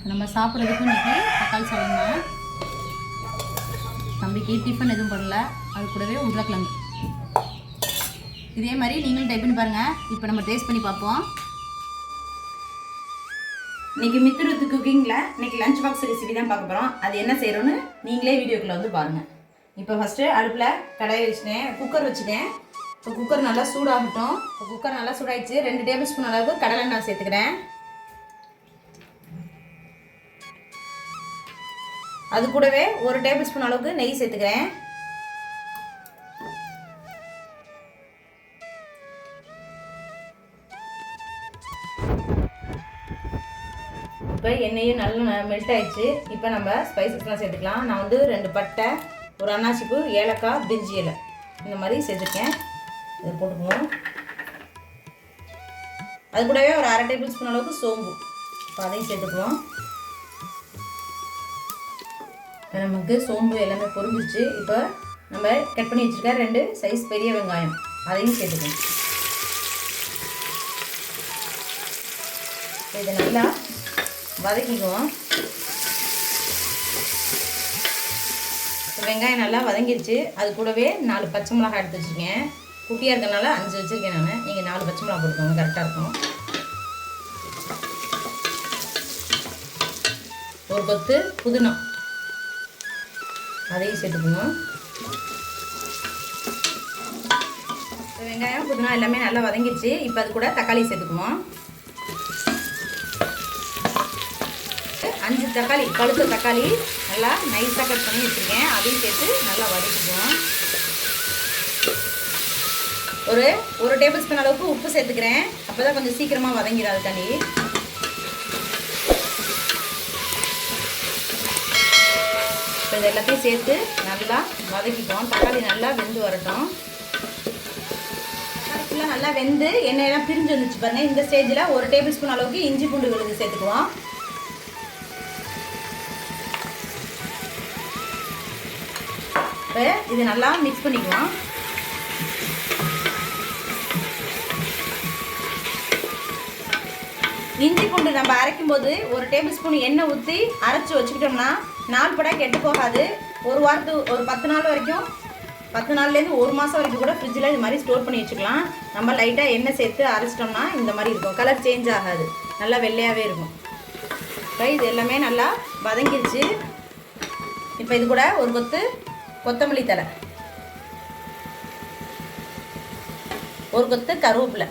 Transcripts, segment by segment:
நம்ம சாப்பிட்றதுக்கும் இன்றைக்கி தக்காளி சாதம் தான். தம்பிக்கு டிஃபன் எதுவும் பண்ணல, அது கூடவே உருளைக்கிழங்கு. இதே மாதிரி நீங்களும் டைப் பண்ணி பாருங்கள். இப்போ நம்ம டேஸ்ட் பண்ணி பார்ப்போம். இன்றைக்கி மித்ருத் குக்கிங்கில் இன்றைக்கி லஞ்ச் பாக்ஸ் ரெசிபி தான் பார்க்க போகிறோம். அது என்ன செய்கிறோன்னு நீங்களே வீடியோக்குள்ளே வந்து பாருங்கள். இப்போ ஃபஸ்ட்டு அடுப்பில் கடாயை வச்சுட்டேன், குக்கர் வச்சுட்டேன். இப்போ குக்கர் நல்லா சூடாகட்டும். இப்போ குக்கர் நல்லா சூடாகிடுச்சு. 2 டேபிள் ஸ்பூன் அளவுக்கு கடலெண்ணெய் சேர்த்துக்கிறேன். அது கூடவே 1 டேபிள் ஸ்பூன் அளவுக்கு நெய் சேர்த்துக்கிறேன். இப்போ எண்ணெயும் நல்லா மெல்ட் ஆயிடுச்சு. இப்போ நம்ம ஸ்பைசஸ்லாம் சேர்த்துக்கலாம். நான் வந்து 2 பட்டை, ஒரு அன்னாசிப்பூ, ஏலக்காய், பிரிஞ்சி இலை இந்த மாதிரி சேர்த்துருக்கேன். இதை போட்டுக்குவோம். அது கூடவே ஒரு 1/2 டேபிள் ஸ்பூன் அளவுக்கு சோம்பு, இப்போ அதையும் சேர்த்துக்குவோம். இப்போ நமக்கு சோம்பு எல்லாமே பொரிஞ்சிச்சு. இப்போ நம்ம கட் பண்ணி வச்சுருக்க 2 சைஸ் பெரிய வெங்காயம் அதையும் சேர்த்துக்குவோம். இதை நல்லா வதக்கிக்குவோம். வெங்காயம் நல்லா வதங்கிடுச்சு. அது கூடவே 4 பச்சை மிளகாய் எடுத்து வச்சுருக்கேன். குட்டியாக இருக்கனால 5 வச்சுருக்கேன் நான். நீங்கள் 4 பச்சை மிளகாய் போட்டுக்கோங்க, கரெக்டாக இருக்கும். ஒரு கொத்து புதினா அதையும் சேர்த்துக்கணும். வெங்காயம் புதினா எல்லாமே நல்லா வதங்கிடுச்சு. இப்போ அது கூட தக்காளி சேர்த்துக்குவோம். 5 தக்காளி, பழுத்த தக்காளி நல்லா நைஸாக கட் பண்ணி வச்சுருக்கேன். அதையும் சேர்த்து நல்லா வதக்கிக்குவோம். ஒரு டேபிள் ஸ்பூன் அளவுக்கு உப்பு சேர்த்துக்கிறேன். அப்போ தான் கொஞ்சம் சீக்கிரமாக வதங்கிடும். அதுக்காண்டி இப்போ இது எல்லாத்தையும் சேர்த்து நல்லா வதக்கிக்குவோம். தக்காளி நல்லா வெந்து வரட்டும். தக்காளிக்குலாம் நல்லா வெந்து எண்ணெயெல்லாம் பிரிஞ்சு வந்துச்சு பாருங்கள். இந்த ஸ்டேஜில் 1 டேபிள் ஸ்பூன் அளவுக்கு இஞ்சி பூண்டு விழுது சேர்த்துக்குவோம். இப்போ இது நல்லா மிக்ஸ் பண்ணிக்குவோம். இஞ்சி பூண்டு நம்ம அரைக்கும் போது 1 டேபிள் ஸ்பூன் எண்ணெய் ஊற்றி அரைச்சி வச்சுக்கிட்டோம்னா 4 படம் கெட்டு போகாது. ஒரு வாரத்துக்கு ஒரு 10 நாள் வரைக்கும், 10 நாள்லேருந்து 1 மாதம் வரைக்கும் கூட ஃப்ரிட்ஜில் இது மாதிரி ஸ்டோர் பண்ணி வச்சுக்கலாம். நம்ம லைட்டாக எண்ணெய் சேர்த்து அரைச்சிட்டோம்னா இந்த மாதிரி இருக்கும். கலர் சேஞ்ச் ஆகாது, நல்லா வெள்ளையாகவே இருக்கும். இப்போ இது எல்லாமே நல்லா வதங்கிடுச்சு. இப்போ இது கூட ஒரு கொத்து கொத்தமல்லி தழை, ஒரு கொத்து கருவேப்பிலை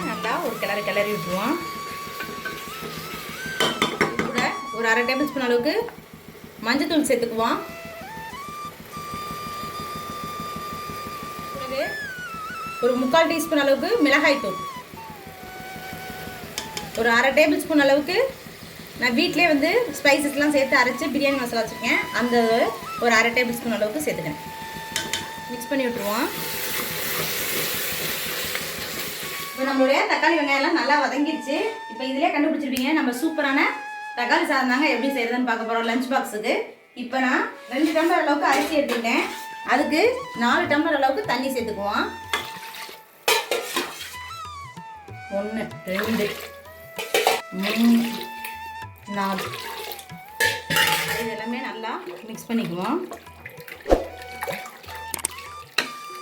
நல்லா ஒரு கிளறி விட்டுருவோம். கூட ஒரு 1/2 டேபிள் ஸ்பூன் அளவுக்கு மஞ்சத்தூள் சேர்த்துக்குவோம். ஒரு 3/4 டீஸ்பூன் அளவுக்கு மிளகாய் தூள், ஒரு 1/2 டேபிள் ஸ்பூன் அளவுக்கு நான் வீட்டிலே வந்து ஸ்பைசஸ்லாம் சேர்த்து அரைச்சி பிரியாணி மசாலா வச்சுருக்கேன். அந்த ஒரு 1/2 டேபிள் ஸ்பூன் அளவுக்கு சேர்த்துக்கிறேன். மிக்ஸ் பண்ணி விட்டுருவோம். இப்போ நம்மளுடைய தக்காளி வெங்காயம்லாம் நல்லா வதங்கிடுச்சு. இப்போ இதிலே கண்டுபிடிச்சிருப்பீங்க நம்ம சூப்பரான தக்காளி சாதம் தாங்க எப்படி செய்கிறதுன்னு பார்க்க போகிறோம் லஞ்ச் பாக்ஸுக்கு. இப்போ நான் 2 டம்ளர் அளவுக்கு அரிசி எடுத்துக்கிட்டேன். அதுக்கு 4 டம்ளர் அளவுக்கு தண்ணி சேர்த்துக்குவோம். 1 2 3 4 இது எல்லாமே நல்லா மிக்ஸ் பண்ணிக்குவோம்.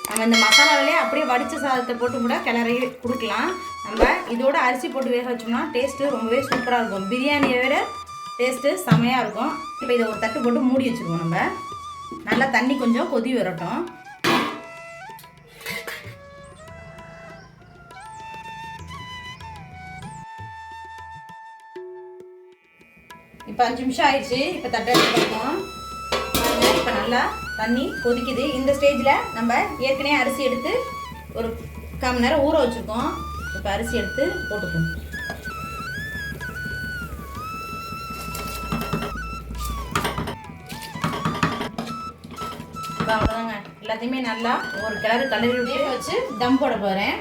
நம்ம இந்த மசாலாவிலே அப்படியே வடித்த சாதத்தை போட்டு கூட கிளறி கொடுக்கலாம். நம்ம இதோட அரிசி போட்டு வேக வச்சோம்னா டேஸ்ட்டு ரொம்பவே சூப்பராக இருக்கும். பிரியாணியை விட டேஸ்ட்டு செமையாக இருக்கும். இப்போ இதை ஒரு தட்டு போட்டு மூடி வச்சுருவோம். நம்ம நல்லா தண்ணி கொஞ்சம் கொதி வரட்டும். இப்போ 5 நிமிஷம் ஆயிடுச்சு. இப்போ தட்டை எடுத்துக்கோம். இப்போ நல்லா தண்ணி கொதிக்குது. இந்த ஸ்டேஜில் நம்ம ஏற்கனவே அரிசி எடுத்து ஒரு 1/4 மணி நேரம் ஊற வச்சுருக்கோம். இப்போ அரிசி எடுத்து போட்டுக்கோம். இப்போ அவ்வளோதாங்க. எல்லாத்தையுமே நல்லா ஒரு கிளறி விட்டு வச்சு தம் போட போகிறேன்.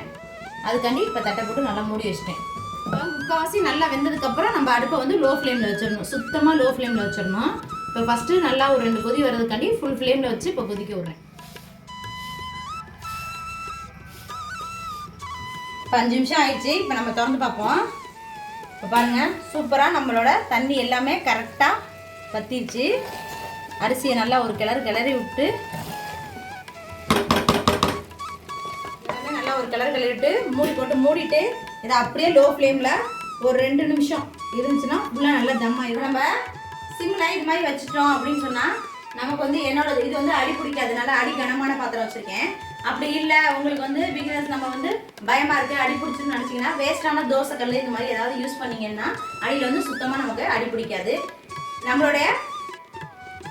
அதுக்காண்டி இப்போ தட்டை போட்டு நல்லா மூடி வச்சுட்டேன். இப்போ முக்கால்வாசி நல்லா வெந்ததுக்கப்புறம் நம்ம அடுப்பை வந்து லோ ஃப்ளேமில் வச்சிடணும். சுத்தமாக லோ ஃப்ளேமில் வச்சிடணும். இப்போ ஃபஸ்ட்டு நல்லா ஒரு 2 கொதி வர்றதுக்காண்டி ஃபுல் ஃப்ளேமில் வச்சு இப்போ கொதிக்க விட்றேன். இப்போ 5 நிமிஷம் ஆயிடுச்சு. இப்போ நம்ம திறந்து பார்ப்போம். இப்போ பாருங்கள் சூப்பராக நம்மளோட தண்ணி எல்லாமே கரெக்டாக வற்றிடுச்சு. அரிசியை நல்லா ஒரு கிளறி விட்டு நல்லா ஒரு கிளறி விட்டு மூடிட்டு இதை அப்படியே லோ ஃப்ளேமில் ஒரு 2 நிமிஷம் இருந்துச்சுன்னா ஃபுல்லாக நல்லா தம்மாயிடும். நம்ம சிம்மில் இது மாதிரி வச்சுட்டோம் அப்படின்னு சொன்னால் நமக்கு வந்து என்னோட இது வந்து அடி பிடிக்காதனால அடி கனமான பாத்திரம் வச்சுருக்கேன். அப்படி இல்லை உங்களுக்கு வந்து பிகினர்ஸ் நம்ம வந்து பயமாக இருக்குது அடி பிடிச்சுன்னு நினச்சிங்கன்னா வேஸ்ட்டான தோசைக்கல் இந்த மாதிரி ஏதாவது யூஸ் பண்ணிங்கன்னா அடியில் வந்து சுத்தமாக நமக்கு அடி பிடிக்காது. நம்மளுடைய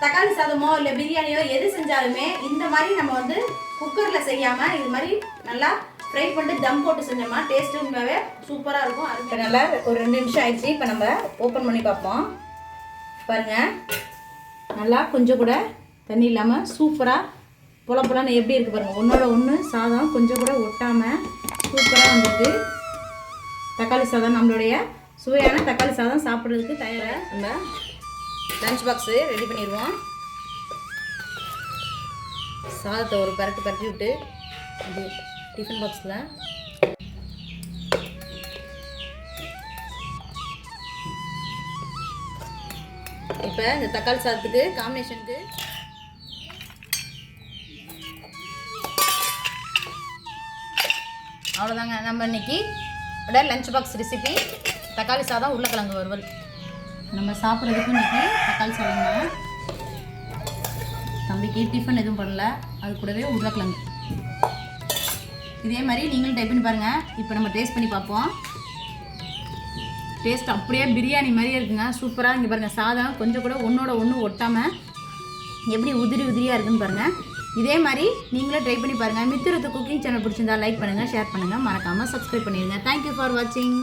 தக்காளி சாதமோ இல்லை பிரியாணியோ எது செஞ்சாலுமே இந்த மாதிரி நம்ம வந்து குக்கரில் செய்யாமல் இது மாதிரி நல்லா ஃப்ரை பண்ணிட்டு தம் போட்டு செஞ்சோம்னா டேஸ்ட்டு உண்மையாகவே சூப்பராக இருக்கும். அது நல்லா ஒரு 2 நிமிஷம் ஆயிடுச்சு. இப்போ நம்ம ஓப்பன் பண்ணி பார்ப்போம். பாருங்கள் நல்லா கொஞ்சம் கூட தண்ணி இல்லாமல் சூப்பராக புலன்னு எப்படி இருக்குது பாருங்கள். ஒன்றோட ஒன்று சாதம் கொஞ்சம் கூட ஒட்டாமல் சூப்பராக வந்துருக்கு. தக்காளி சாதம் நம்மளுடைய சுவையான தக்காளி சாதம் சாப்பிட்றதுக்கு தயாராக நம்ம லஞ்ச் பாக்ஸு ரெடி பண்ணிடுவோம். சாதத்தை ஒரு பரட்டி விட்டு அப்படி டிஃபன் பாக்ஸில் இப்போ இந்த தக்காளி சாதத்துக்கு காம்பினேஷனுக்கு அவ்வளோதாங்க. நம்ம இன்னைக்கு லஞ்ச் பாக்ஸ் ரெசிபி தக்காளி சாதம் உருளைக்கிழங்கு வறுவல். நம்ம சாப்பிட்றதுக்கும் இன்றைக்கி தக்காளி சாதம் தான். தம்பிக்கு டிஃபன் எதுவும் பண்ணல, அது கூடவே உருளைக்கிழங்கு. இதே மாதிரி நீங்களும் டைப் பண்ணி பாருங்கள். இப்போ நம்ம டேஸ்ட் பண்ணி பார்ப்போம். டேஸ்ட் அப்படியே பிரியாணி மாதிரியே இருக்குங்க. சூப்பராக இங்கே பாருங்கள். சாதம் கொஞ்சம் கூட ஒன்றோட ஒன்று ஒட்டாமல் எப்படி உதிரியாக இருக்குன்னு பாருங்கள். இதே மாதிரி நீங்களும் ட்ரை பண்ணி பாருங்கள். மித்துரத்து குக்கிங் சேனல் பிடிச்சிருந்தா லைக் பண்ணுங்கள், ஷேர் பண்ணுங்கள், மறக்காமல் சப்ஸ்கிரைப் பண்ணிடுங்க. தேங்க்யூ ஃபார் வாட்சிங்.